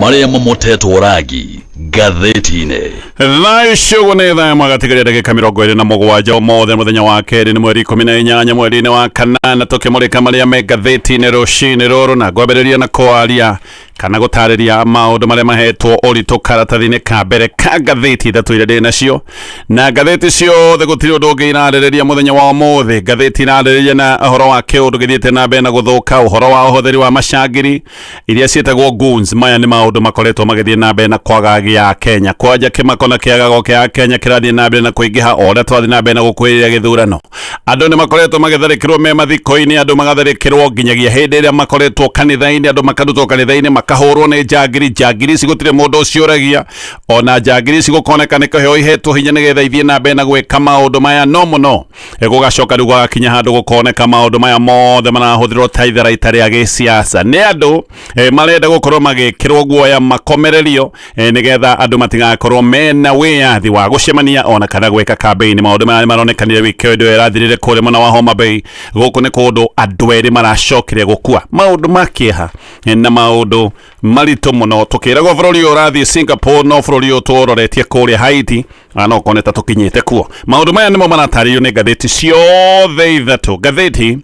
Maria momotetwo ragi gatheti-inĩ. Thayo show nĩ thaa mwagatigaria ndagĩka 27 mothe mũthenya wa kerĩ nĩ mweri 18 mweri-inĩ wa kanana tũkĩmũrĩka marĩa me ngathĩti-inĩ rũcinĩ rũrũ na ngwambĩrĩria na kwaria kana gũtarĩria maũndũ marĩa mahetwo ũritũ karatathi-inĩ ka mbere ka ngathĩti ithatũ iria ndĩ nacio, na ngathĩti ciothe gũtirĩ ũndũ ũngĩ irarĩrĩria mũthenya wa ũmũthĩ. Ngathĩti irarĩrĩria na ũhoro wa kĩũndũ gĩthiĩte na mbere na gũthũka, ũhoro wa ũhũthĩri wa macangiri iria ciĩtagwo goons. Maya nĩ maũndũ makoretwo magĩthiĩ na mbere na kwagagia Kenya. Kwanja kĩmako na kĩagago kĩa Kenya kĩrathiĩ na mbere na kũingĩha o ũrĩa twathiĩ na mbere na gũkwĩrĩra gĩthurano. Andũ nĩ makoretwo magĩtharĩkĩrwo me mathiko-inĩ, andũ magatharĩkĩrwo nginyagia hĩndĩ ĩrĩa makoretwo kanitha-inĩ, andũ makarutwo kanitha-inĩ makahũrwo nĩ njangiri ici gũtirĩ mũndũ ũciũragia, ona njangiri ici gũkoneka nĩ kĩheo ihetwo hinya nĩgetha ithiĩ na mbere na gwĩka maũndũ maya no mũno. Gũgacoka rĩu gũgakinya handũ gũkoneka maũndũ maya mothe marahũthĩrwo ta itharaita rĩa gĩsiasa nĩ andũ marenda gũkorwo magĩkĩrwo guoya makomererio nĩgetha andũ matigakorwo mena wĩyathi wa gũcemania ona kana gwĩka campaign. Maũndũ maya maronekanire wikendi ĩyo ĩrathirire kũrĩ mwena wa Homa Bay. Gũkũ nĩ kũndũ andũ erĩ maracokire gũkua, maũndũ ma kĩeha na maũndũ maritũ mũno. Tũkĩragwo bũrũri ũyũ ũrathiĩ Singapore no bũrũri ũyũ tũroretie kũrĩa Haiti no koneta tũkinyĩte kuo. Maũndũ maya nĩmo maratarĩrio nĩ ngathĩti ciothe ithatũ. Ngathĩti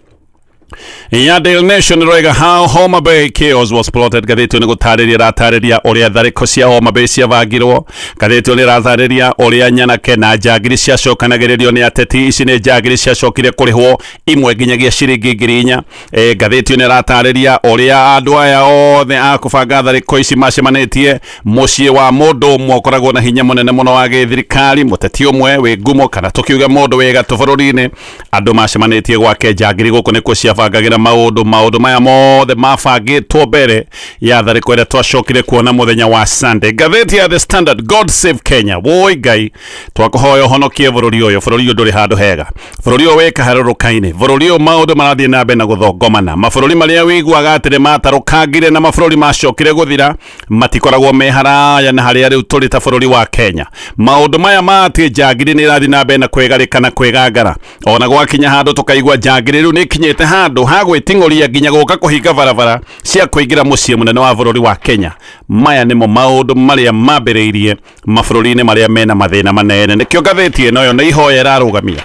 ya Daily Nation roiga how Homa Bay chaos was plotted. Ngathĩti nĩ gũtarĩria ratarĩria ũrĩa tharĩko cia Homa Bay ciavangirwo. Ngathĩti nĩ ratarĩria ũrĩa nyanake na njangiri ciacokanagĩrĩrio nĩ ateti. Ici nĩ njangiri ciacokire kũrĩhwo imwe nginyagia ciringi 4,000. Ngathĩti nĩ ratarĩria ũrĩa andũ aya othe a kũbanga tharĩko ici macemanĩtie mũciĩ wa mũndũ ũmwe ũkoragwo na hinya mũnene mũno wa gĩthirikari, mũteti ũmwe wĩ ngumo kana tũkiuga mũndũ wĩ gatũ bũrũri-inĩ. Andũ macemanĩtie gwake njangiri gũkũ nĩkuo ciabangagira maũndũ maya mothe mabangĩtwo mbere ya tharĩko ĩrĩa twacokire kuona mũthenya wa Sunday. Ngathĩti ya The Standard, God save Kenya. Woi Ngai twakũhoya ũhonokie bũrũri ũyũ ndũrĩ handũ hega, bũrũri ũyũ wĩ kaharũrũka-inĩ, bũrũri ũyũ maũndũ marathiĩ na mbere na gũthongomana. Mabũrũri marĩa wĩiguaga atĩrĩ matarũkangire na mabũrũri macokire gũthira matikoragwo me haraya na harĩa rĩu tũrĩ ta bũrũri wa Kenya. Maũndũ maya matĩ njangiri nĩ irathiĩ na mbere na kwĩgarĩka na kwĩgangara, ona gwakinya handũ tũkaigua njangiri rĩu nĩ ikinyĩte handũ ha gwĩting'ũria nginya gũka kũhinga barabara cia kũingĩra mũciĩ mũnene wa bũrũri wa Kenya. Maya nĩmo maũndũ marĩa mambĩrĩirie mabũrũri-inĩ marĩa mena mathĩna manene. Nĩkĩo ngathĩti ĩno yo nĩ ihoya ĩrarũgamia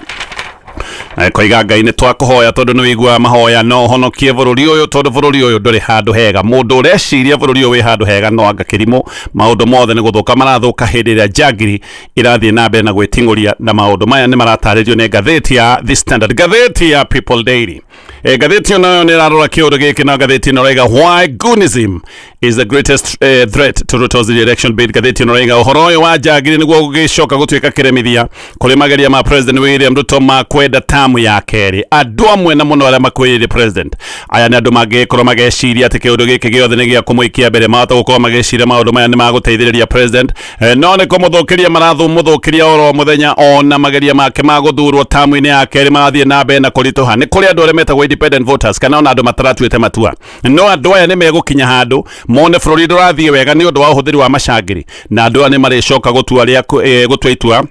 koiga Ngai nĩ twakũhoya tondũ nĩ wĩiguaga mahoya no honokie bũrũri ũyũ tondũ bũrũri ũyũ ndũrĩ handũ hega. Mũndũ ũreciria bũrũri ũyũ wĩ handũ hega no anga kĩrimũ. Maũndũ mothe nĩ gũthũka marathũka hĩndĩ ĩrĩa njangiri irathiĩ na mbere na gwĩting'ũria, na maũndũ maya nĩ maratarĩrio nĩ ngathĩti ya The Standard. Ngathĩti ya People Daily, ngathĩti nayo nĩ ĩrarora kĩũndũ gĩkĩ na ngathĩti ĩno roiga why goonism is the greatest threat to Ruto's election bid. Ngathĩti ĩno roiga ũhoro ũyũ wa njangiri nĩguo gũgĩcoka gũtuĩka kĩremithia kũrĩ mageria ma President William Ruto ma kwenda tamu ya kerĩ. Andũ amwe na mũno arĩa makwĩrĩire president aya nĩ andũ mangĩkorwo mageciria atĩ kĩũndũ gĩkĩ gĩothe nĩ gĩa kũmũikia mbere, mahota gũkorwo mageciria maũndũ maya nĩ magũteithĩrĩria president, no nĩ kũmũthũkĩria marathũmũthũkĩria oro mũthenya, ona mageria make ma gũthurwo tamu-inĩ ya kerĩ marathiĩ na mbere na kũritũha. Nĩ kũrĩ andũ arĩa metagwo independent voters kana ona andũ mataratuĩte matua, no andũ aya nĩ megũkinya handũ mone bũrũri ndũrathiĩ wega nĩ ũndũ wa ũhũthĩri wa macangiri, na andũ aya nĩ marĩcoka gũtua itua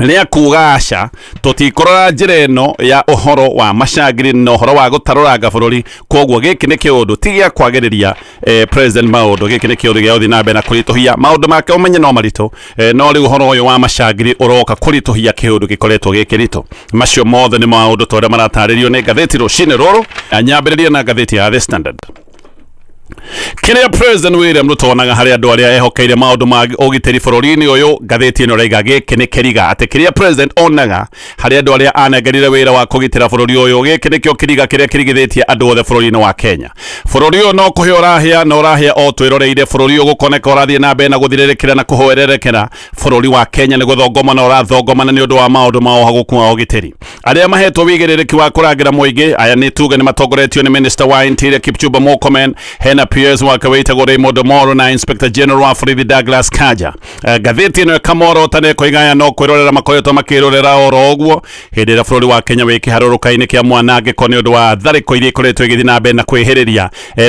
rĩa kuga aca tũtikũrora njĩra ĩno ya ũhoro wa macangiri na ũhoro wa gũtarũranga bũrũri. Koguo gĩkĩ nĩ kĩũndũ ti gĩa kwagĩrĩria president maũndũ, gĩkĩ nĩ kĩũndũ gĩa gũthiĩ na mbere na kũritũhia maũndũ make. Ũmenye no maritũ, no rĩu ũhoro ũyũ wa macangiri ũroka kũritũhia kĩũndũ gĩkoretwo gĩkĩritũ. Macio mothe nĩ maũndũ tondũ maratarĩrio nĩ ngathĩti rũcinĩ rũrũ. Nyambĩrĩria na ngathĩti ya The Standard. Kĩrĩa President William Ruto onaga harĩ andũ arĩa ehokeire maũndũ ma ũgitĩri bũrũri-inĩ ũyũ, ngathĩti ĩno roiga gĩkĩ nĩ kĩriga atĩ kĩrĩa president onaga harĩ andũ arĩa anengerire wĩra wa kũgitĩra bũrũri ũyũ, gĩkĩ nĩkĩo kĩriga kĩrĩa kĩrigithĩtie andũ othe bũrũri-inĩ wa Kenya. Bũrũri ũyũ no kũhĩa ũrahĩa na ũrahĩa o twĩroreire. Bũrũri ũyũ gũkoneka ũrathiĩ na mbere na gũthirĩrĩkĩra na kũhoererekera. Bũrũri wa Kenya nĩ gũthongomana ũrathongomana nĩ ũndũ wa maũndũ ma ũhagũku wa ũgitĩri. Arĩa mahetwo wĩigĩrĩrĩki wa kũrangĩra mũingĩ aya nĩ tuge nĩ matongoretio nĩ Minister wa Interior Kipchumba Murkomen, hena PS wa wĩtagwo Raymond Omolo na Inspector General wa borithi Douglas Kanja. Ngathĩti ĩno ĩkamoro tane koigaya no kwĩrorera makoretwo makĩrorera oro ũguo hĩndĩ ĩrĩa bũrũri wa Kenya wĩ kĩharũrũka-inĩ kĩa mwanangĩko nĩ ũndũ wa tharĩko iria ikoretwo igĩthiĩ na mbere na kwĩhĩrĩria.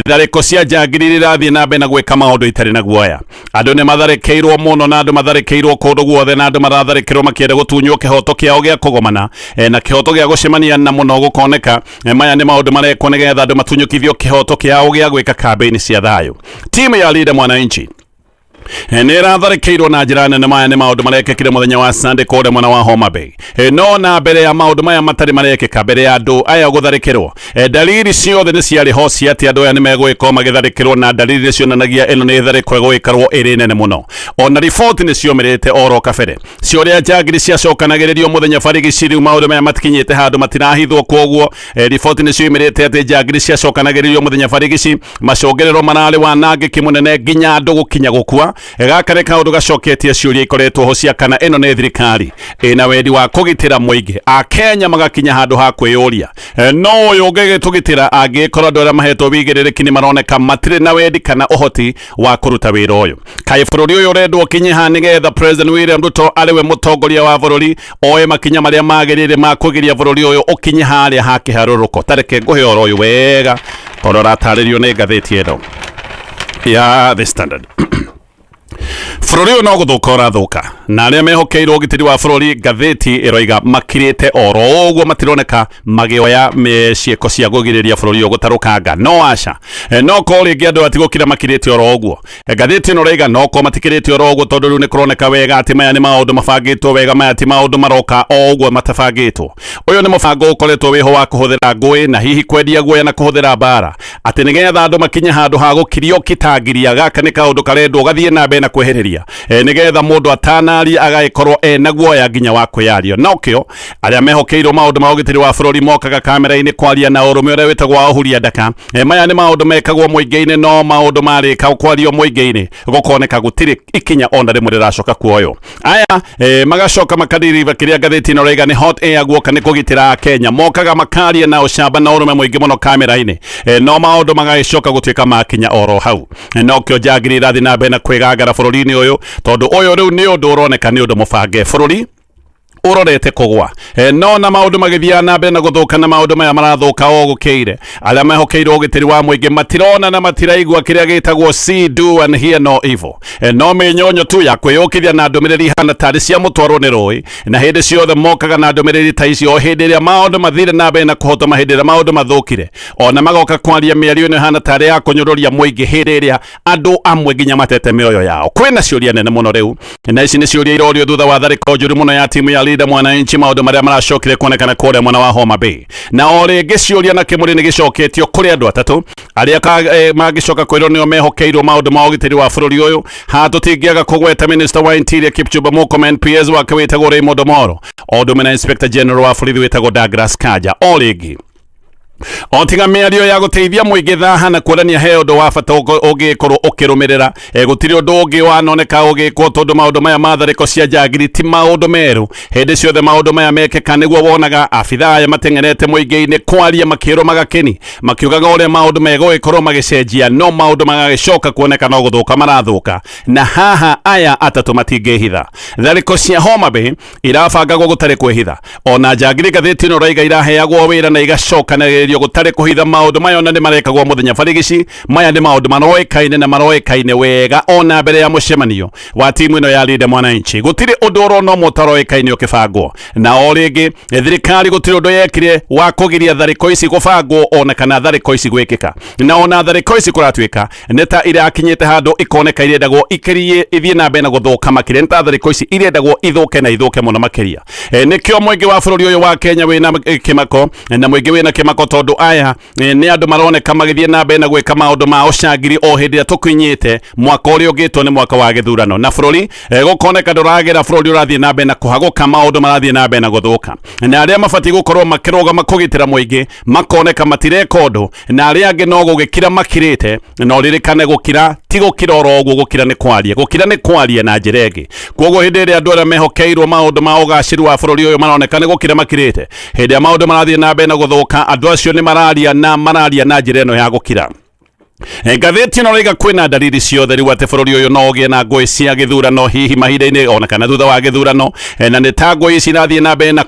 Tharĩko cia njangiri irathiĩ na mbere na gwĩka maũndũ itarĩ na guoya. Andũ nĩ matharĩkĩirwo mũno na andũ matharĩkĩirwo kũndũ guothe, na andũ maratharĩkĩrwo makĩenda gũtunywo kĩhoto kĩao gĩa kũgomana na kĩhoto gĩa gũcemania na mũno gũkoneka. Maya nĩ maũndũ marekwo nĩgetha andũ matunyũkithio kĩhoto kĩao gĩa gwĩka campaign cia thayũ. Timu ya Linda Mwananchi nera tharĩkĩirwo na njĩra nene. Maya nĩ maũndũ marekĩkire mũthenya wa Sunday kũrĩa mwena wa Homa Bay. No na mbere ya maũndũ maya matarĩ marekĩka, mbere ya andũ aya gũtharĩkĩrwo, dalili ciothe nĩ ciarĩ ho cia atĩ andũ aya nĩ megũgĩkorwo magĩtharĩkĩrwo, na dalili nĩ cionanagia ĩno nĩ tharĩkĩro ĩgũgĩkorwo ĩrĩ nene mũno. Ona riboti nĩ ciũmĩrĩte oro kabere cia ũrĩa njangiri ciacokanagĩrĩrio mũthenya barigici. Rĩu maũndũ maya matikinyĩte handũ matirahithwo, koguo riboti nĩ ciũmĩrĩte atĩ njangiri ciacokanagĩrĩrio mũthenya barigici, macogerero mararĩ wanangĩki mũnene nginya andũ gũkinya gũkua. Gaka nĩ kaũndũ gacoketie ciũria ikoretwo ho cia kana ĩno nĩ thirikari ĩna wendi wa kũgitĩra mũingĩ. Akenya magakinya handũ ha kwĩyũria, no ũyũ ũngĩgĩtũgitĩra angĩkorwo andũ arĩa mahetwo wĩigĩrĩrĩki nĩ maroneka matirĩ na wendi kana ũhoti wa kũruta wĩra ũyũ. Kaĩ bũrũri ũyũ ũrendwo ũkinye ha nĩgetha President William Ruto arĩwe mũtongoria wa bũrũri oe makinya marĩa magĩrĩire ma kũgiria bũrũri ũyũ ũkinye harĩa ha kĩharũrũko. Tareke ngũhe ũhoro ũyũ wega tondũ ũratarĩrio nĩ ngathĩti ĩno ya The Standard. Bũrũri ũyũ no gũthũka ũrathũka, na arĩa mehokeirwo ũgitĩri wa bũrũri, ngathĩti ĩroiga makirĩte oro ũguo matironeka magĩoya ciĩko cia kũgirĩrĩria bũrũri ũyũ gũtarũkanga. No aca, no ko rĩngĩ andũ atigũkira makirĩte oro ũguo. Ngathĩti ĩno ĩroiga no ko matikirĩte oro ũguo tondũ rĩu nĩ kũroneka wega atĩ maya nĩ maũndũ mabangĩtwo wega, maya ti maũndũ maroka o ũguo matabangĩtwo. Ũyũ nĩ mũbango ũkoretwo wĩho wa kũhũthĩra ngũĩ na hihi kwendia guoya na kũhũthĩra mbara, atĩ nĩgetha andũ makinye handũ ha gũkirio kitangiria. Gaka nĩ kaũndũ karendwo gathiĩ na mbere na kwehereria, nĩgetha mũndũ atanaria agagĩkorwo ena guoya nginya wa kwĩyario. Nokĩo arĩa mehokeirwo maũndũ ma ũgitĩri wa bũrũri mokaga kamera-inĩ kwaria na ũrũme ũrĩa wĩtagwo Ahuria Ndaka. Maya nĩ maũndũ mekagwo mũingĩ-inĩ, no maũndũ marĩka kwario mũingĩ-inĩ gũkoneka gũtirĩ ikinya ona rĩmwe rĩracoka kuoywo. Aya magacoka makadiriva kĩrĩa ngathĩti ĩno raiga nĩ hot air guoka nĩ kũgitĩra Akenya. Mokaga makaria na ũcamba na ũrũme mũingĩ mũno kamera-inĩ, no maũndũ magagĩcoka gũtuĩka makinya oro hau. Nokĩo njangiri ĩrathiĩ na mbere na kwĩgangara bũrũri-inĩ ũyũ, tondũ ũyũ rĩu nĩ ũndũ ũroneka nĩ ũndũ mũbange. Bũrũri urorete kugwa, no na maundu magithia na mbere na guthuka, na maundu maya marathuka o gukeire. Aria mehokeirwo ugitiri wa muingi matirona na matiraigua kiria gitagwo see do and hear no evil. No menyonyo tu ya kwiyukithia na ndumiriri hana tari cia mutwarwo ni rui, na hindi ciothe mokaga na ndumiriri ta icio hindi ria maundu mathire na mbere na kuhotoma, hindi ria maundu mathukire, ona magoka kwaria miario ni hana tari ya kunyururia muingi hindi ria andu amwe nginya matete mioyo yao. Kwina ciuria nene muno riu, na ici ni ciuria irorio thutha wa tharĩkĩro njũru muno ya timu ya Linda Mwananchi, maundu maria maracokire kuonekana kũrĩa mwena wa Homa Bay. Na o rĩngĩ ciuria na kĩmũri nĩ gĩcoketio kũrĩ andũ atatũ arĩa magicoka kwĩrwo nĩo mehokeirwo maundu ma ũgitĩri wa bũrũri ũyũ. Ha tũtingĩaga kũgweta Minister wa Interior Kipchumba Murkomen, PS wake wĩtagwo Raymond Omolo, o ũndũ ũmwe na Inspector General wa borithi wĩtagwo Douglas Kanja. O rĩngĩ o tiga mĩario ya gũteithia mũingĩ thaha na kuonania he ũndũ wa bata ũngĩkorwo ũkĩrũmĩrĩra, gũtirĩ ũndũ ũngĩ wanoneka ũgĩkwo, tondũ maũndũ maya ma tharĩko cia njangiri ti maũndũ merũ. Hĩndĩ ciothe maũndũ maya mekĩka nĩguo wonaga abithaa aya mateng'erete mũingĩ-inĩ kwaria makĩrwo magakeni, makiugaga ũrĩa maũndũ megũgĩkorwo magĩcenjia, no maũndũ magagĩcoka kuoneka no gũthũka marathũka. Na haha aya atatũ matingĩhitha. Tharĩko cia Homa Bay irabangagwo gũtarĩ kwĩhitha, ona njangiri ngathĩti ĩno raiga iraheagwo wĩra na igacokanagĩrĩrio gũtarĩ kũhitha. Maũndũ maya ona nĩ marekagwo mũthenya barigici. Maya nĩ maũndũ maroĩkaine na maroĩkaine wega ona mbere ya mũcemanio wa timu ĩno ya Linda Mwananchi. Gũtirĩ ũndũ ũrona ũmwe ũtaroĩkaine ũkĩbangwo, na o rĩngĩ thirikari gũtirĩ ũndũ yekire wa kũgiria tharĩko ici gũbangwo ona kana tharĩko ici gwĩkĩka. Na ona tharĩko ici kũratuĩka nĩ ta irakinyĩte handũ ikoneka irendagwo ikĩrie ithiĩ na mbere na gũthũka makĩria, nĩ ta tharĩko ici irendagwo ithũke na ithũke mũno makĩria. Nĩkĩo mũingĩ wa bũrũri ũyũ wa Kenya wĩna kĩmako, na mũingĩ wĩna kĩmako tondũ aya nĩ andũ maroneka magĩthiĩ na mbere na gwĩka maũndũ ma ũcangiri o hĩndĩ ĩrĩa tũkinyĩte mwaka ũrĩa ũngĩtwo nĩ mwaka wa gĩthurano, na bũrũri gũkoneka ndũragera, bũrũri ũrathiĩ na mbere na kũhagũka, maũndũ marathiĩ na mbere na gũthũka, na arĩa mabatiĩ gũkorwo makĩrũgama kũgitĩra mũingĩ makoneka matireka ũndũ, na arĩa angĩ no gũgĩkira makirĩte. No ririkane gũkira ti gũkira oro ũguo, gũkira nĩ kwaria na njĩra ĩngĩ. Koguo hĩndĩ ĩrĩa andũ arĩa mehokeirwo maũndũ ma ũgacĩru wa bũrũri ũyũ maroneka nĩ gũkira makirĩte, hĩndĩ ya maũndũ marathiĩ na mbere na gũthũka, andũ acio nĩ mararia na njĩra ĩno ya gũkira. Ngathĩti ĩno raiga kwĩna dalili ciothe rĩu atĩ bũrũri ũyũ no ũgĩe na ngũĩ cia gĩthurano hihi mahinda-inĩ ona kana thutha wa gĩthurano, na nĩ ta ngũĩ ici irathiĩ na mbere na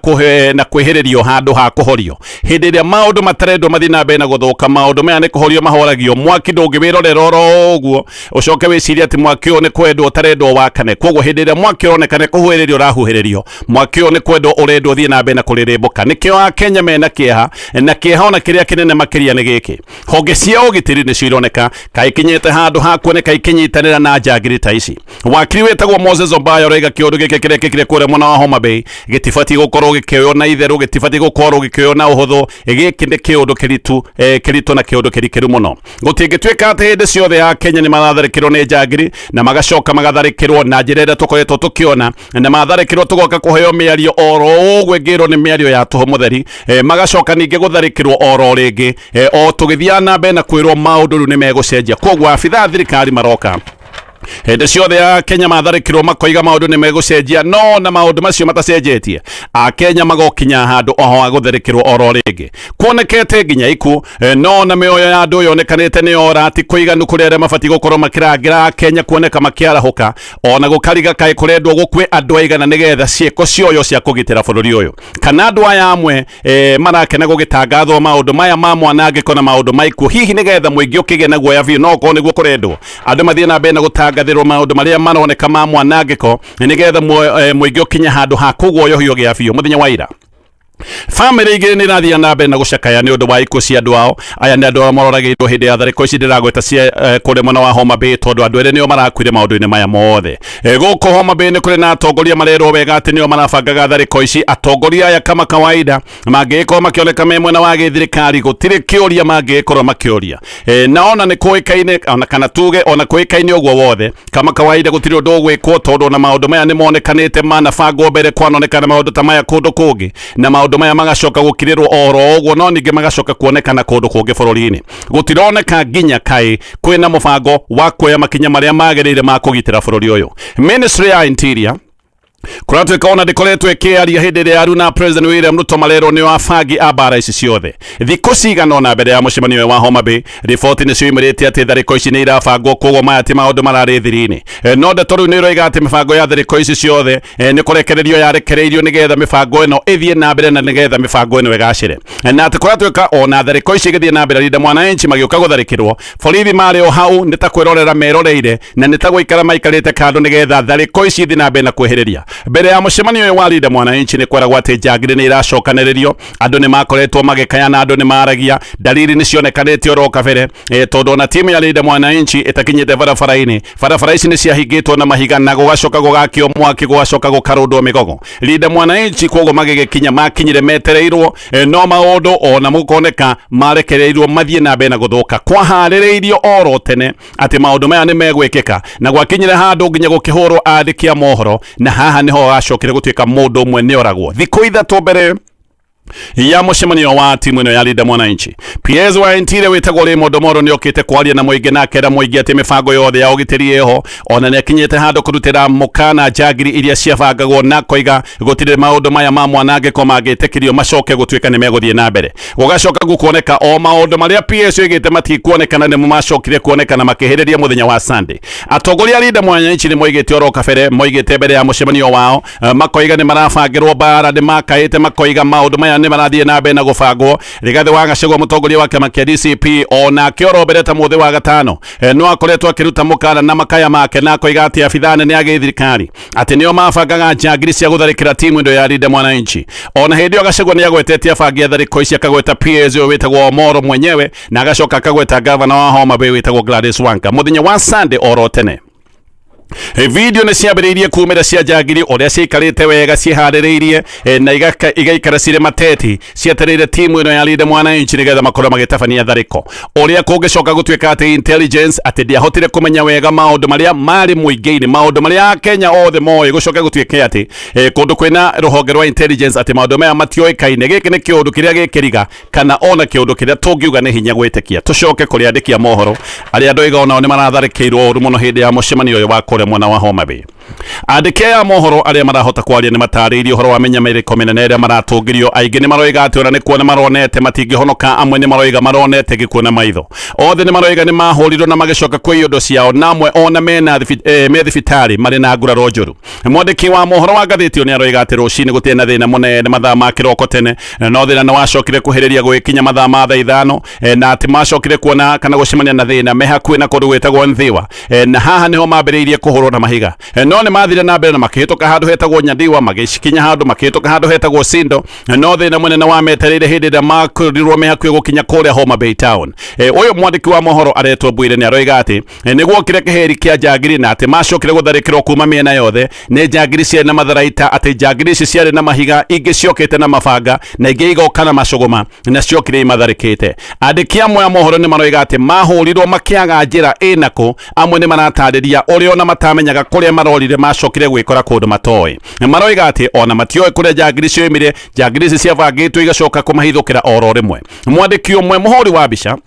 kwĩhĩrĩrio handũ ha kũhorio. Hĩndĩ ĩrĩa maũndũ matarendwo mathiĩ na mbere na gũthũka, maũndũ maya nĩ kũhorio mahoragio. Mwaki ndũngĩwĩrorera oro ũguo ũcoke wĩcirie atĩ mwaki ũyũ nĩ kwendwo ũtarendwo wakane. Koguo hĩndĩ ĩrĩa mwaki ũroneka nĩ kũhuhĩrĩrio ũrahuhĩrĩrio, mwaki ũyũ nĩ kwendwo ũrendwo ũthiĩ na mbere na kũrĩrĩmbũka. Nĩkĩo Akenya mena kĩeha, na kĩeha ona kĩrĩa kĩnene makĩria nĩ gĩkĩ: honge cia ũgitĩri nĩcio kuoneka kaikinyete handu ha kuoneka ikinyitanira na njagiri ta ici. Wakiri wetagwo Moses Ombaya roiga kiundu giki kirekekire kure mwana wa Homa Bay gitifati gukorwo gikioyo na itheru, gitifati gukorwo gikioyo na uhuthu. Giki ni kiundu kiritu na kiundu kirikiru muno. Gutingituika ati hindi ciothe ya Kenya ni maratharikirwo ni njagiri na magacoka magatharikirwo na njira iria tukoretwo tukiona, na matharikirwo tugoka kuheo miario oro ugwe ngirwo ni miario ya tuhu mutheri, magacoka ningi gutharikirwo oro ringi, o tugithia na mbere na kwirwo maundu riu ni megucenjia. Koguo abitha thirikari maroka hindi ciothe ya Kenya matharikirwo makoiga maundu ni megucenjia, no na maundu macio matacenjetie a Kenya magokinya handu oho agutharikirwo oro ringi. Kuonekete nginya iku, no na mioyo ya andu yonekanite ni ora ati kuiganu kuri aria mabati gukorwo makirangira Kenya kuoneka makiarahuka, ona gukariga kai kurendwo gukwe andu aigana nigetha cieko cioyo cia kugitira bururi uyu. Kana andu aya amwe marakena gugitangathwo maundu maya ma mwanangiko na maundu maiku hihi nigetha muingi ukige na guoya biu, no ko niguo kurendwo andu mathie na mbere na gutangathirwo maundu maria maroneka ma mwanangiko nigetha muingi ukinya handu ha kuguoyohio gia biu. Muthenya wa ira family igiri ni rathia na mbere na gucakaya ni undu wa ikuo cia andu ao. Aya ni andu maroragirwo hindi ya thariko ici ndiragweta cia kuri mwena wa Homa Bay, tondu andu ere nio marakwire maundu-ini maya mothe. Guku Homa Bay ni kuri na atongoria marerwo wega ati nio marabangaga thariko ici. Atongoria aya kama kawaida mangikorwo makioneka me mwena wa githirikari, gutiri kiuria mangikorwo makiuria. Naona ni kuikaine ona kana tuge ona kuikaine uguo wothe kama kawaida gutiri undu gwikwo, tondu na maundu maya ni monekanite manabangwo mbere kwanonekana maundu ta maya kundu kungi, na maundu maya magacoka gukirirwo oro uguo, no ningi magacoka kuonekana kundu kungi bururi-ini. Gutironeka nginya kai kwina mubango wa kuoya makinya maria magirire ma kugitira bururi uyu. Ministry ya Interior kuratuika ona ndikoretwo ikiaria hindi ria Aruna President William Ruto marero ni wabangi a bara ici ciothe thiku cigana ona mbere ya mucemanio wa Homa Bay. Riboti ni ciumirite ati thariko ici ni irabangwo, koguo maya ti maundu marari thiri-ini. No ndeto riu ni iroiga ati mibango ya thariko ici ciothe ni kurekererio yarekereirio nigetha mibango ino ithie na mbere na nigetha mibango ino igacire, na ati kuratuika ona thariko ici igithie na mbere Linda Mwananchi magioka gutharikirwo, borithi mari o hau ni ta kwirorera meroreire na ni ta guikara maikarite kando nigetha thariko ici ithie na mbere na kweheriria. Mbere ya mucemanio wa Linda Mwananchi ni kweragwo ati njagiri ni iracokaniririo, andu ni makoretwo magikayana, andu ni maragia, dalili ni cionekanite oro kabere, tondu na timu ya Linda Mwananchi itakinyite barabara-ini. Barabara ici ni ciahingitwo na mahiga na gugacoka gugakio mwaki, gugacoka gukarundwo migogo. Linda Mwananchi koguo magigikinya makinyire metereirwo, no maundu ona mukoneka marekereirio mathie na mbere na guthuka. Kwahaririirio oro tene ati maundu maya ni megwikika, na gwakinyire handu nginya gukihurwo andiki a mohoro, na haha niho acokire gutuika mundu umwe ni oragwo thiku ithatu mbere ya mucemanio wa timu ino ya Linda Mwananchi. PS wa Interior witagwo Raymond Omolo ni okite kwaria na muingi na kera muingi ati mibango yothe ya ugitiri eho ona ni akinyite handu kurutira mukana njagiri iria ciabangagwo na koiga gutire maundu maya ma mwanangiko magitikirio macoke gutuika ni meguthie na mbere. Gugacoka gukuoneka o maundu maria PS igite matikuonekana ni macokire kuonekana makihiriria muthenya wa Sunday. Atongoria Linda Mwananchi ni moigite oro kabere, moigite mbere ya mucemanio wao makoiga ni marabangirwo bara, ni makaite makoiga maundu maya ni marathie na mbere na gubangwo. Rigathi wa Gachagua mutongoria wa kiama kia DCP ona kiorobereta muthi wa gatano no akoretwo akiruta mukana na makaya make na koiga ati abithane ni agi thirikari ati nio mabangaga njagiri cia gutharikira timu ndo ya Linda Mwananchi. Ona hindi Gachagua ni agwetetie abangia thariko ici, akagweta PS witagwo Omolo mwenyewe na agacoka akagweta governor wa Homa Bay witagwo Gladys Wanga muthenya wa Sunday oro tene. Video ni ciambiriirie kumira cia njagiri uria ciikarite wega cihaririirie na igaikara cire mateti cietereire timu ino ya Linda Mwananchi nigetha makorwo magitabania thariko uria kungicoka gutuika ati intelligence ati ndiahotire kumenya wega maundu maria mari muingi-ini, maundu maria Kenya othe moe gucoka gutuike ati kundu kwina ruhonge rwa intelligence ati maundu maya matioikaine. Giki ni kiundu kiria gikiriga kana ona kiundu kiria tungiuga ni hinya gwitikia. Tucoke kuri andiki a mohoro aria andu iga ona ni maratharikirwo uru muno hindi ya mucemanio uyu wa mwana wa Homa Bay. Andiki a mohoro aria marahota kwaria ni matariirie uhoro wa menyamiriko minene iria maratungirio. Aingi ni maroiga ati ona ni kuona maronete matingihonoka, amwe ni maroiga maronete gikuona maitho, othe ni maroiga ni mahurirwo na magicoka kwi indo ciao, namwe ona mena me thibitari mari na nguraro njuru. Mwandiki wa mohoro wa ngathiti ni aroiga ati rucini gutie na thina munene mathaa ma kiroko tene, no thina ni wacokire kuhiriria gwikinya mathaa ma thaa ithano, na ati macokire kuona kana gucemania na thina me hakuhi na kundu gwitagwo Nthiwa, na haha niho mambiriirie kuhurwo na mahiga. No no nĩ mathire na mbere na makĩhĩtũka handũ hetagwo Nyandiwa magĩcikinya handũ makĩhĩtũka handũ hetagwo Sindo no thĩna mũnene wa metereire hĩndĩ ĩrĩa makorirwo me hakuhĩ gũkinya kũrĩa Homa Bay Town. Ũyũ mwandĩki wa mohoro aretwo Bwire nĩ aroiga atĩ nĩguo kĩrĩa kĩheri kĩa njangiri na atĩ macokire gũtharĩkĩrwo kuma mĩena yothe nĩ njangiri ciarĩ na matharaita, atĩ njangiri ici ciarĩ na mahiga, ingĩ ciokĩte na mabanga na ingĩ igoka na macogoma na ciokire imatharĩkĩte. Andĩki amwe a mohoro nĩ maroiga atĩ mahũrirwo makĩaga njĩra ĩnakũ, amwe nĩ maratarĩria ũrĩa ona matamenyaga kũrĩa marorire macokire gwĩkora kũndũ matoĩ. Maroiga atĩ ona matioĩ kũrĩa njangiri cioimire, njangiri ici ciabangĩtwo igacoka kũmahithũkĩra oro rĩmwe. Mwandĩki ũmwe mũhũri wa mbica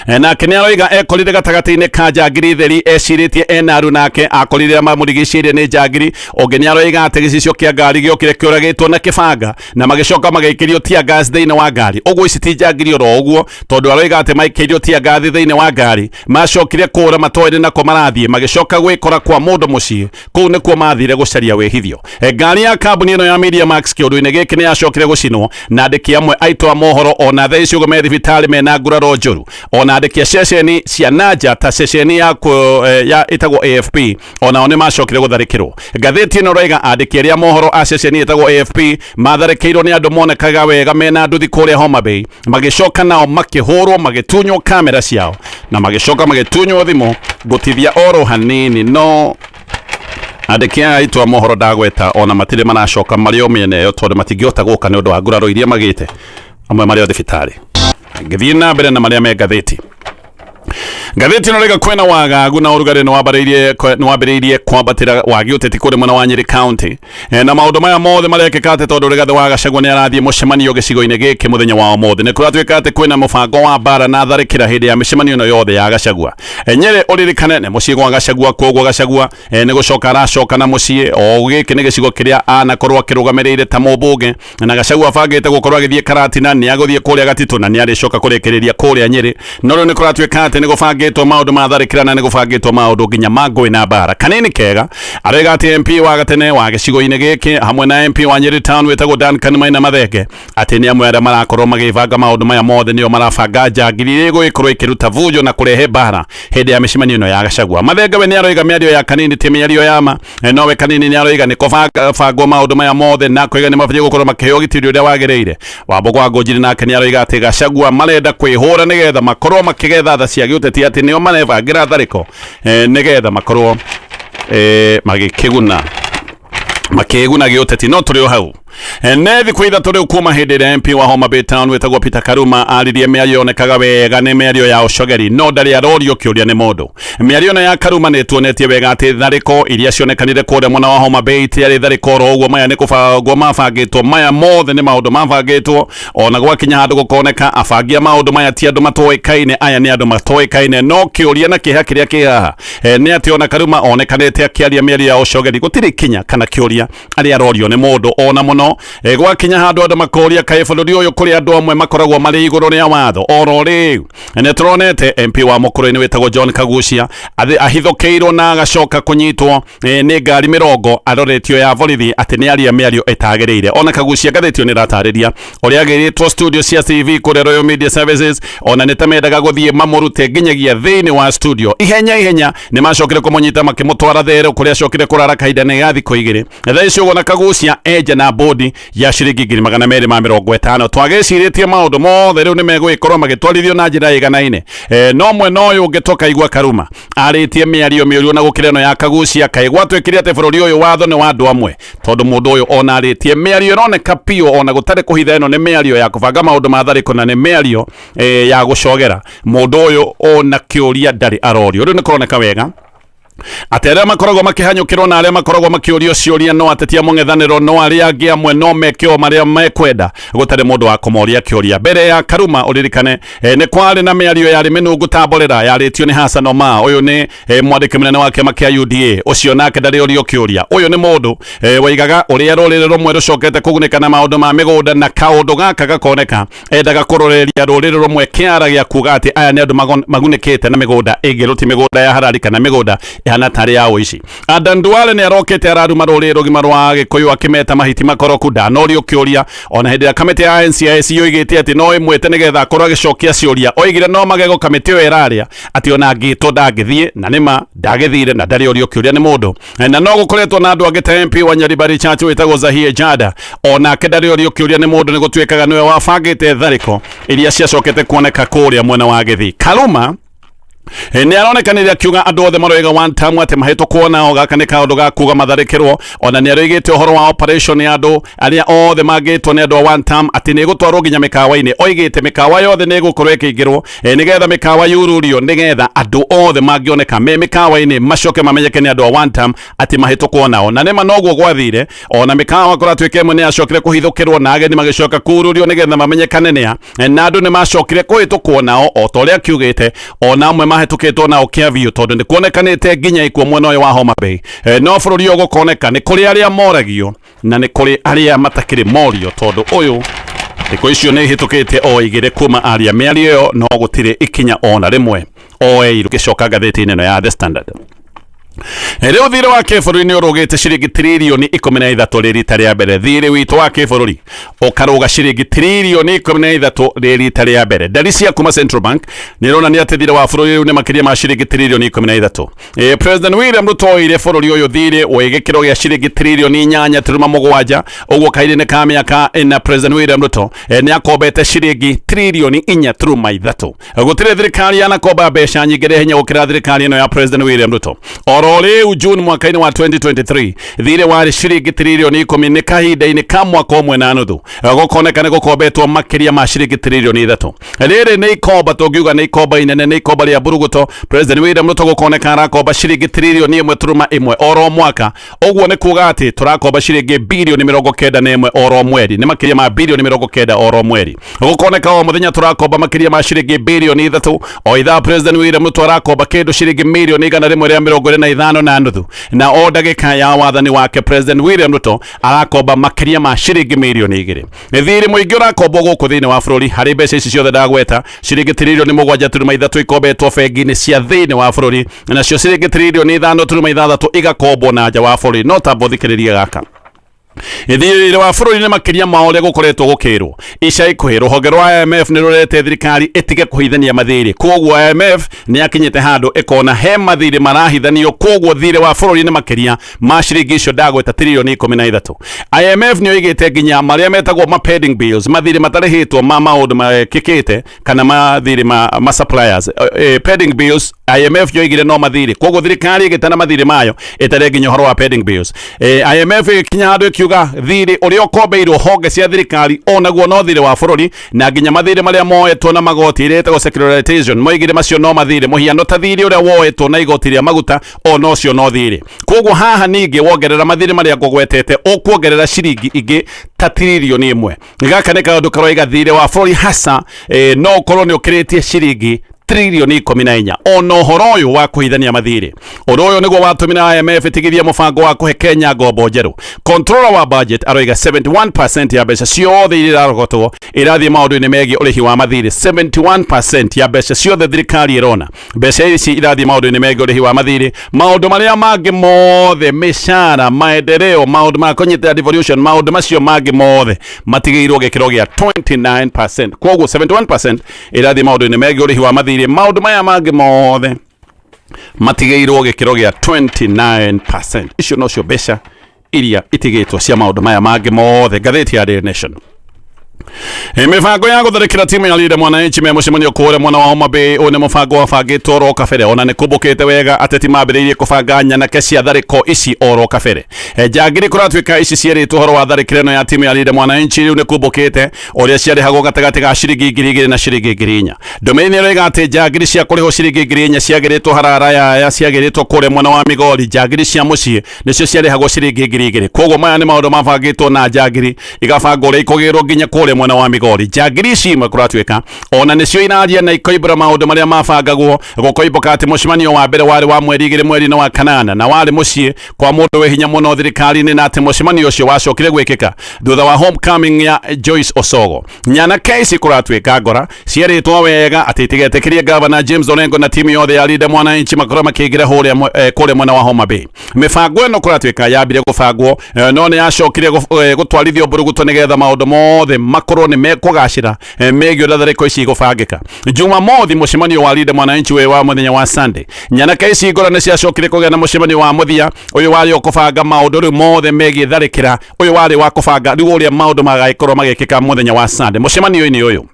nake nĩ aroiga ekorire gatagatĩ-inĩ ka njangiri theri, ecirĩtie enaru nake akorire mamũrigicĩirie nĩ njangiri. Ũngĩ nĩ aroiga atĩ gĩcicio kĩa ngari gĩokire kĩũragĩtwo na kĩbanga na magĩcoka magĩikĩrio tear gas thĩinĩ wa ngari. Ũguo ici ti njangiri oro ũguo, tondũ aroiga atĩ maikĩrio tear gas thĩinĩ wa ngari macokire kũũra matoĩ nako marathiĩ, magĩcoka gwĩkora kwa mũndũ mũciĩ. Kũu nĩkuo mathire gũcaria wĩhithio. Ngari ya kambuni ĩno ya Media Max kĩũndũ-inĩ gĩkĩ nĩ yacokire gũcinwo na andĩki amwe aitũ a mohoro, ona thaa ici ũguo me thibitarĩ mena nguraro njũru. Ona andĩki a ceceni cia nanja ta ceceni ya ĩtagwo AFP onao nĩ macokire gũtharĩkĩrwo. Ngathĩti ĩno roiga andĩki arĩa mohoro a ceceni ĩtagwo AFP matharĩkĩirwo nĩ andũ monekaga wega mena nduthi kũrĩa Homa Bay, magĩcoka nao makĩhũrwo, magĩtunywo kamera ciao na magĩcoka magĩtunywo thimũ gũtithia oro hanini. No andĩki aya aitũ a mohoro ndagweta ona matirĩ maracoka marĩ o mĩena ĩyo, tondũ matingĩhota gũka nĩ ũndũ wa nguraro iria magĩte, amwe marĩ o thibitarĩ. Ngĩthiĩ na mbere na marĩa me ngathĩti. Ngathĩti ĩno rĩga kwĩna wagagu na ũrugarĩ nĩ wambĩrĩirie kwambatĩra wagi ũteti kũrĩ mwena wa Nyeri County, na maũndũ maya mothe marekĩka atĩ tondũ Rigathĩ wa Gachagua nĩ arathiĩ mũcemanio gĩcigo-inĩ gĩkĩ mũthenya wa ũmũthĩ. Nĩ kũratuĩka atĩ kwĩna mũbango wa mbara na tharĩkĩra hĩndĩ ya mĩcemanio ĩno yothe ya Gachagua. Nyeri ũririkane nĩ mũciĩ gwa Gachagua, koguo Gachagua nĩ gũcoka aracoka na mũciĩ. O gĩkĩ nĩ gĩcigo kĩrĩa anakorwo akĩrũgamĩrĩire ta mũmbunge, na Gachagua abangĩte gũkorwo agĩthiĩ Karatina, nĩ agũthiĩ kũrĩa Gatitũ na nĩ arĩcoka kũrĩkĩrĩria kũrĩa Nyeri. No rĩu nĩ kũratuĩka atĩ nĩ gũbangĩtwo maũndũ ma tharĩkĩra na nĩ gũbangĩtwo maũndũ nginya ma ngũĩ na mbara. Kanini Kega aroiga atĩ MP wa gatene wa gĩcigo-inĩ gĩkĩ hamwe na MP wa Nyeri Town wĩtagwo Duncan Maina Mathenge atĩ nĩ amwe arĩa marakorwo magĩbanga maũndũ maya mothe, nĩo marabanga njangiri ĩgũgĩkorwo ĩkĩruta vujo na kũrehe mbara hĩndĩ ya mĩcemanio ĩno ya Gachagua. Mathenge we nĩ aroiga mĩario ya Kanini ti mĩario ya ma, nowe Kanini nĩ aroiga nĩ kũbangwo maũndũ maya mothe na koiga nĩ mabatiĩ gũkorwo makĩheo ũgitĩri ũrĩa wagĩrĩire. Wambũgũ wa Ngũnjiri nake nĩ aroiga atĩ Gachagua marenda kwĩhũra nĩgetha makorwo makĩgetha tha cia gĩũteti, atĩ nĩo marebangĩra tharĩko nĩgetha makorwo magĩkĩguna gĩũteti. No tũrĩ o hau nĩ thikũ ithatũ rĩu kuma hĩndĩ ĩrĩa MP wa Homa Bay Town wĩtagwo Peter Karuma aririe mĩario yonekaga wega nĩ mĩario ya ũcogeri, no ndarĩ arorio kĩũria nĩ mũndũ. Mĩario ĩno ya Karuma nĩ tuonetie wega atĩ tharĩko iria cionekanire kũrĩa mwena wa Homa Bay tiarĩ tharĩko oro ũguo. Maya nĩ kũbangwo mabangĩtwo, maya mothe nĩ maũndũ mabangĩtwo, ona gwakinya handũ gũkoneka abangia maũndũ maya ti andũ matoĩkaine, aya nĩ andũ matoĩkaine. No kĩũria na kĩeha kĩrĩa kĩ haha nĩ atĩ ona Karuma onekanĩte akĩaria mĩario ya ũcogeri, gũtirĩ kinya kana kĩũria arĩa arorio nĩ mũndũ ona mũno. Gwakinya handũ andũ makoria kaĩ bũrũri ũyũ kũrĩ andũ amwe makoragwo marĩ igũrũ rĩa watho. Oro rĩu nĩ tũronete MP wa mũkũrũ-inĩ wĩtagwo John Kagucia ahithũkĩirwo na agacoka kũnyitwo nĩ ngari 40 aroretio ya borithi atĩ nĩ aria mĩario ĩtagĩrĩire. Ona Kagucia ngathĩtio nĩ ratarĩria ũrĩa agĩrĩtwo studio cia TV kũrĩa Royal Media Services, ona nĩ tamendaga gũthiĩ mamũrute nginyagia thĩinĩ wa studio ihenya nĩ macokire kũmũnyita makĩmũtwara therũ kũrĩa acokire kũrara kahinda nĩ ga thikũ igĩrĩ. Thaa icio ũguo na Kagucia enja na bodi ya ciringi 250. Twagĩcirĩtie maũndũ mothe rĩu nĩ megũgĩkorwo magĩtwarithio na njĩra ĩiganaine. No mwena ũyũ ũngĩtoka igua Karuma arĩtie mĩario mĩũru na gũkĩra ĩno ya Kagucia, kaĩ gwatuĩkire atĩ bũrũri ũyũ watho nĩ wa andũ amwe, tondũ mũndũ ũyũ ona arĩtie mĩario ĩroneka piũ, ona gũtarĩ kũhitha. Ĩno nĩ mĩario ya kũbanga maũndũ ma tharĩko na nĩ mĩario ya gũcogera. Mũndũ ũyũ ona kĩũria ndarĩ arorio. Rĩu nĩ kũroneka wega atĩ arĩa makoragwo makĩhanyũkĩrwo na arĩa makoragwo makĩũrio ciũria no atetia mũng'ethanĩro, no arĩa angĩ amwe no mekĩo marĩa mekwenda, gũtarĩ mũndũ wa kũmoria kĩũria. Mbere ya Karuma ũririkane nĩ kwarĩ na mĩario yarĩ mĩnungu ta mborera yarĩtio nĩ Hassan Omar. Ũyũ nĩ mwandĩki mũnene wa kĩama kĩa UDA, ũcio nake ndarĩ orio kĩũria. Ũyũ nĩ mũndũ waigaga ũrĩa rũrĩrĩ rũmwe rũcokete kũgunĩka na maũndũ ma mĩgũnda, na kaũndũ gaka gakoneka endaga kũroreria rũrĩrĩ rũmwe kĩara gĩa kuga atĩ aya nĩ andũ magunĩkĩte na mĩgũnda ĩngĩ, rũti mĩgũnda ya harari kana mĩgũnda ihana tari ya uici. Adan Duale ne arokete araruma ruriro gimarwa Gikuyu akimeta mahiti makoroku ndanori ukioria ona hindi ya kamete ya NCIS yoigite ati no imwete nigetha akorwo agicokia ciuria oigire no magego kamete yo eraria ati ona ngito ndagithie na nima ndagithire na ndari ori ukioria ni mundu na no gukoretwo na andu agita MP wa Nyaribari Church witagwo Zahie Jada ona kendari ori ukioria ni mundu ni gutwikaga niwe wabangite thariko iria ciacokete kuoneka kuria mwena wa Githii. Kaluma ni aronekanire akiuga andu othe maroiga one time ati mahitũkwo nao gaka nĩ kaũndũ ga kuga matharĩkĩrwo ona nĩ aroigĩte ũhoro wa operation ya andũ arĩa othe mangĩtwo nĩ andũ one time ati nĩ gũtwarwo nginya mĩkawa-inĩ. Oigĩte mĩkawa yothe nĩ gũkorwo ĩkĩingĩrwo nĩgetha mĩkawa yururio nĩgetha andũ othe mangĩoneka me mĩkawa-inĩ macoke mamenyeke nĩ andũ one time ati mahitũkwo nao na nĩma noguo gwathire ona mĩkawa kora tuĩke ĩmwe nĩ acokire kũhithũkĩrwo na ageni magĩcoka kururio nĩgetha mamenyekane nĩa na andũ nĩ macokire kũhĩtũkwo nao o ta ũrĩa akiugĩte ona amwe mahetukitwo nao Kiaviu tondu ni kuonekanite nginya ikuo mwena uyu wa Homa Bay. No bururi uyu gukoneka ni kuri aria moragio na ni kuri aria matakiri morio tondu uyu iko icio ni hitukite o igire kuma aria miario yo no gutire ikinya ona rimwe o irugicoka ngatheti-inĩ ya The Standard. Riu thirĩ wa kĩbũrũri ũrũgĩte ciringi tiririoni 13 rita rĩa mbere. Thirĩ witũ wa kĩbũrũri ũkarũga ciringi tiririoni 13 rita rĩa mbere. Ndari cia kuma Central Bank nĩ ironania atĩ thirĩ wa bũrũri ũyũ nĩ makĩria ma ciringi tiririoni 13. President William Ruto oire bũrũri ũyũ thirĩ wĩ gĩkĩro gĩa ciringi tiririoni 8.7. Ũguo kahinda-inĩ ka mĩaka ĩna President William Ruto nĩ akombete ciringi tiririoni 4.3. Gũtirĩ thirikari yanakomba mbeca nyingĩ rĩ hinya gũkĩra thirikari ĩno ya President William Ruto. Oro rĩu June mwaka-inĩ wa 2023 thirĩ warĩ ciringi tiririoni 10 nĩ kahinda-inĩ ka mwaka ũmwe na nuthu gũkoneka nĩ gũkombetwo makĩria ma ciringi tiririoni 3. Rĩrĩ nĩ ikomba tũngiuga nĩ ikomba inene nĩ ikomba rĩa mburuguto. President William Ruto gũkoneka arakomba ciringi tiririoni 1.1 oro mwaka. Ũguo nĩ kuga atĩ tũrakomba ciringi bilioni 91 oro mweri nĩ makĩria ma bilioni 90 oro mweri. Gũkoneka o mũthenya tũrakomba makĩria ma ciringi bilioni 3 o ithaa President William Ruto arakomba kĩndũ ciringi milioni 125 na nuthu na o ndagĩka ya wathani wake President William Ruto arakomba makĩria ma ciringi milioni 2. Thirĩ mũingĩ ũrakombwo gũkũ thĩinĩ wa bũrũri harĩ mbeca ici ciothe ndagweta ciringi tiririoni 7.3 ikombetwo bengi-inĩ cia thĩinĩ wa bũrũri nacio ciringi tiririoni 5.6 igakombwo na nja wa bũrũri. No tambo thikĩrĩria gaka thirĩ wa bũrũri nĩ makĩria ma ũrĩa gũkoretwo gũkĩrwo. Ica ikuhĩ rũhonge rwa IMF nĩ rũrete thirikari ĩtige kũhithania mathirĩ. Koguo IMF nĩ akinyĩte handũ ĩkona he mathirĩ marahithanio. Koguo thirĩ wa bũrũri nĩ makĩria ma ciringi icio ndagweta tiririoni 13. IMF nĩ oigĩte nginya marĩa metagwo ma pending bills mathirĩ matarĩhĩtwo ma maũndũ mekĩkĩte kana mathirĩ ma suppliers pending bills IMF yoigire no mathirĩ. Koguo thirikari ĩgĩtana mathirĩ mayo ĩtarĩ nginya ũhoro wa pending bills. IMF ĩkinya handũ ĩkiuga thirĩ ũrĩa ũkombeirwo honge cia thirikari onaguo no thirĩ wa bũrũri na nginya mathirĩ marĩa moetwo na magoti ĩrĩa ĩtagwo secularization moigire macio no mathirĩ. Mũhiano ta thirĩ ũrĩa woetwo na igoti rĩa maguta ona ũcio no thirĩ. Koguo haha ningĩ wongerera mathirĩ marĩa ngũgwetete ũkuongerera ciringi ingĩ ta tiririoni 1. Gaka nĩ kaũndũ karoiga thirĩ wa bũrũri hasa no ũkorwo nĩ ũkĩrĩtie ciringi trilioni 14 ona ũhoro ũyũ wa kũhithania mathirĩ. Ũndũ ũyũ nĩguo watũmire IMF ĩtigithie mũbango wa kũhe Kenya ngombo njerũ. Controller wa budget aroiga 71% ya mbeca ciothe iria irarogotwo irathiĩ maũndũ-inĩ megiĩ ũrĩhi wa mathirĩ. 71% ya mbeca ciothe thirikari ĩrona mbeca ici irathiĩ maũndũ-inĩ megiĩ ũrĩhi wa mathirĩ. Maũndũ marĩa mangĩ mothe mĩcara maendeleo maũndũ ma kũnyitĩrĩra devolution maũndũ macio mangĩ mothe matigĩirwo gĩkĩro gĩa 29%. Koguo 71% irathiĩ maũndũ-inĩ megiĩ ũrĩhi wa mathirĩ. Maũndũ maya mangĩ mothe matigĩirwo gĩkĩro gĩa 29%. Icio nocio mbeca iria itigĩtwo cia maũndũ maya mangĩ mothe. Ngathĩti ya Daily Nation. Mibango ya gũtharĩkĩra timu ya Linda Mwananchi me mũcemanio kũrĩa mwena wa Homa Bay nĩ mũbango wabangĩtwo oro kabere ona nĩ kũmbũkĩte wega ateti mambĩrĩirie kũbanga nyanake cia tharĩko ici oro kabere. Njangiri kũratuĩka ici cierĩtwo ũhoro wa tharĩkĩra ĩno ya timu ya Linda Mwananchi rĩu nĩ kũmbũkĩte ũrĩa ciarĩhagwo gatagatĩ ga ciringi 2,000 na ciringi 4,000. Ndũmĩrĩri ĩroiga atĩ njangiri cia kũrĩhwo ciringi 4,000 ciagĩrĩtwo harara ya ciagĩrĩtwo kũrĩa mwena wa Migori. Njangiri cia mũciĩ nĩcio ciarĩhagwo ciringi 2,000. Koguo maya nĩ maũndũ mabangĩtwo na njangiri igabangwo ũrĩa ikũgĩrwo nginya kũrĩa kule mwena wa Migori jagirici imwe kuratwika ona nicio iraria na ikoibura maundu maria mabangagwo gukoiboka ati mucemanio wa mbere wari wa mweri 2 mweri wa kanana na wari mucii kwa mundu we hinya muno thirikari-ini na ati mucemanio ucio wacokire gwikika thutha wa homecoming ya Joyce Osogo. Nyana kesi kuratwika ngora cieritwo wega ati tigetekirie Governor James Orengo na timu yothe ya Linda Mwananchi makorwo makigira huria kule mwena wa Homa Bay. Mibango ino kuratwika yambire gubangwo no ni yacokire gutwarithio mburuguto nigetha maundu mothe makorwo ni mekugacira megie thariko ici gubangika. Jumamothi mucemanio wa Linda Mwananchi we wa muthenya wa Sunday. Nyana kesi ngora ni ciacokire kugia na mucemanio wa muthia uyu wari okubanga maundu riu mothe megie tharikira uyu wari wa kubanga riu uria maundu magaikorwo magikika muthenya wa Sunday. Mucemanio-ini uyu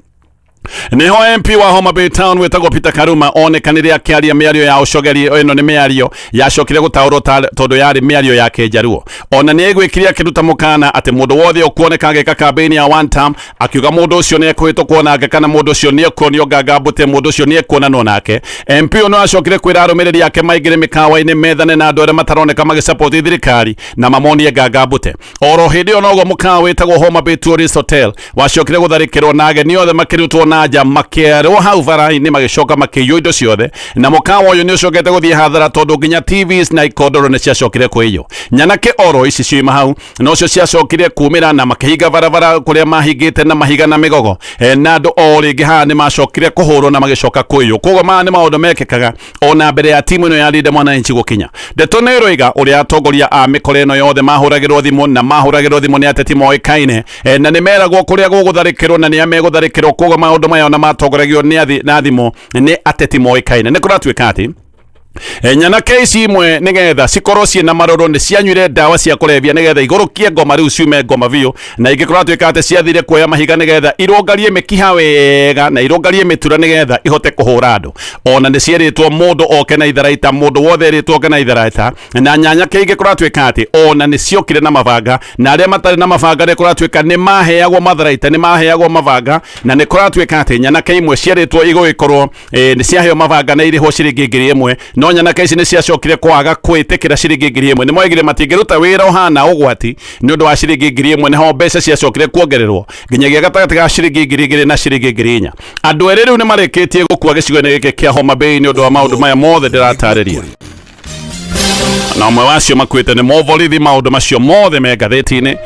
niho MP wa Homa Bay Town wetagwo Peter Karuma onekanire akiaria miario ya ucogeri ino ni miario yacokire gutaurwo tondu yari miario yake njaruo. Ona ni egwikiria kiruta mukana ati mundu wothe ukuoneka ageka campaign ya one term akiuga mundu ucio ni ekwitwo kuona kana mundu ucio ni ekwonio Ngangambute mundu ucio ni ekwonanwo nake. MP no acokire kwira arumiriri yake maigire mikawa-ini methane na andu aria mataroneka magisupport thirikari na mamonie Ngangambute. Oro hindi onogo mukawa wetagwo Homa Bay Tourist Hotel wacokire gutharikirwo na ageni othe makirutwo naja makerwo hau bara-ini magicoka makiyo indo ciothe na mukawa uyu ni ucokete guthie hathara tondu nginya TVs na ikodoro ni ciacokire kwiyo. Nyanake oro ici ciuma hau no cio ciacokire kumira na makihinga barabara kuria mahingite na mahiga na migogo na andu o ringi haha ni macokire kuhurwo na magicoka kwiyo. Koguo maya ni maundu mekikaga ona mbere ya timu ino ya Linda Mwananchi gukinya. Ndeto ni Roiga uria atongoria a mikore ino yothe mahuragirwo thimu na mahuragirwo thimu ni ateti moikaine na ni meragwo kuria gugutharikirwo na ni amegutharikirwo. Koguo maundu maya ona matongoragio ni thimo ni ateti moikaine ni kuratwika ati nyana kesi imwe nigetha cikorwo ciina maroro ni cianyuire ndawa cia kulevya nigetha igurukie ngoma riu ciume ngoma biu na ingikorwo twika ati ciathire kuoya mahiga nigetha irungarie mikiha wega na irungarie mitura nigetha ihote kuhura andu. Ona ni cieritwo mundu oke na itharaita mundu wothe eritwo oke na itharaita na nyanya keingi kuratwika ati ona ni ciokire na mabanga na aria matari na mabanga ni kuratwika ni maheagwo matharaita ni maheagwo mabanga na ni kuratwika ati nyana keimwe cieritwo igugikorwo ni ciaheo mabanga na iriho ciringi 1,000 no nyana kesi ni ciacokire kwaga kwitikira ciringi 1,000 ni moigire matingiruta wira uhana ugwati ni undu wa ciringi 1,000 niho mbeca ciacokire kuongererwo nginyagia gatagati ga ciringi 2,000 na ciringi 4,000. Andu eri riu ni marikitie gukua gicigo-ini giki kia Homa Bay ni undu wa maundu maya mothe ndiratariria na umwe wacio makwite ni movorithi maundu macio mothe me ngatheti-ini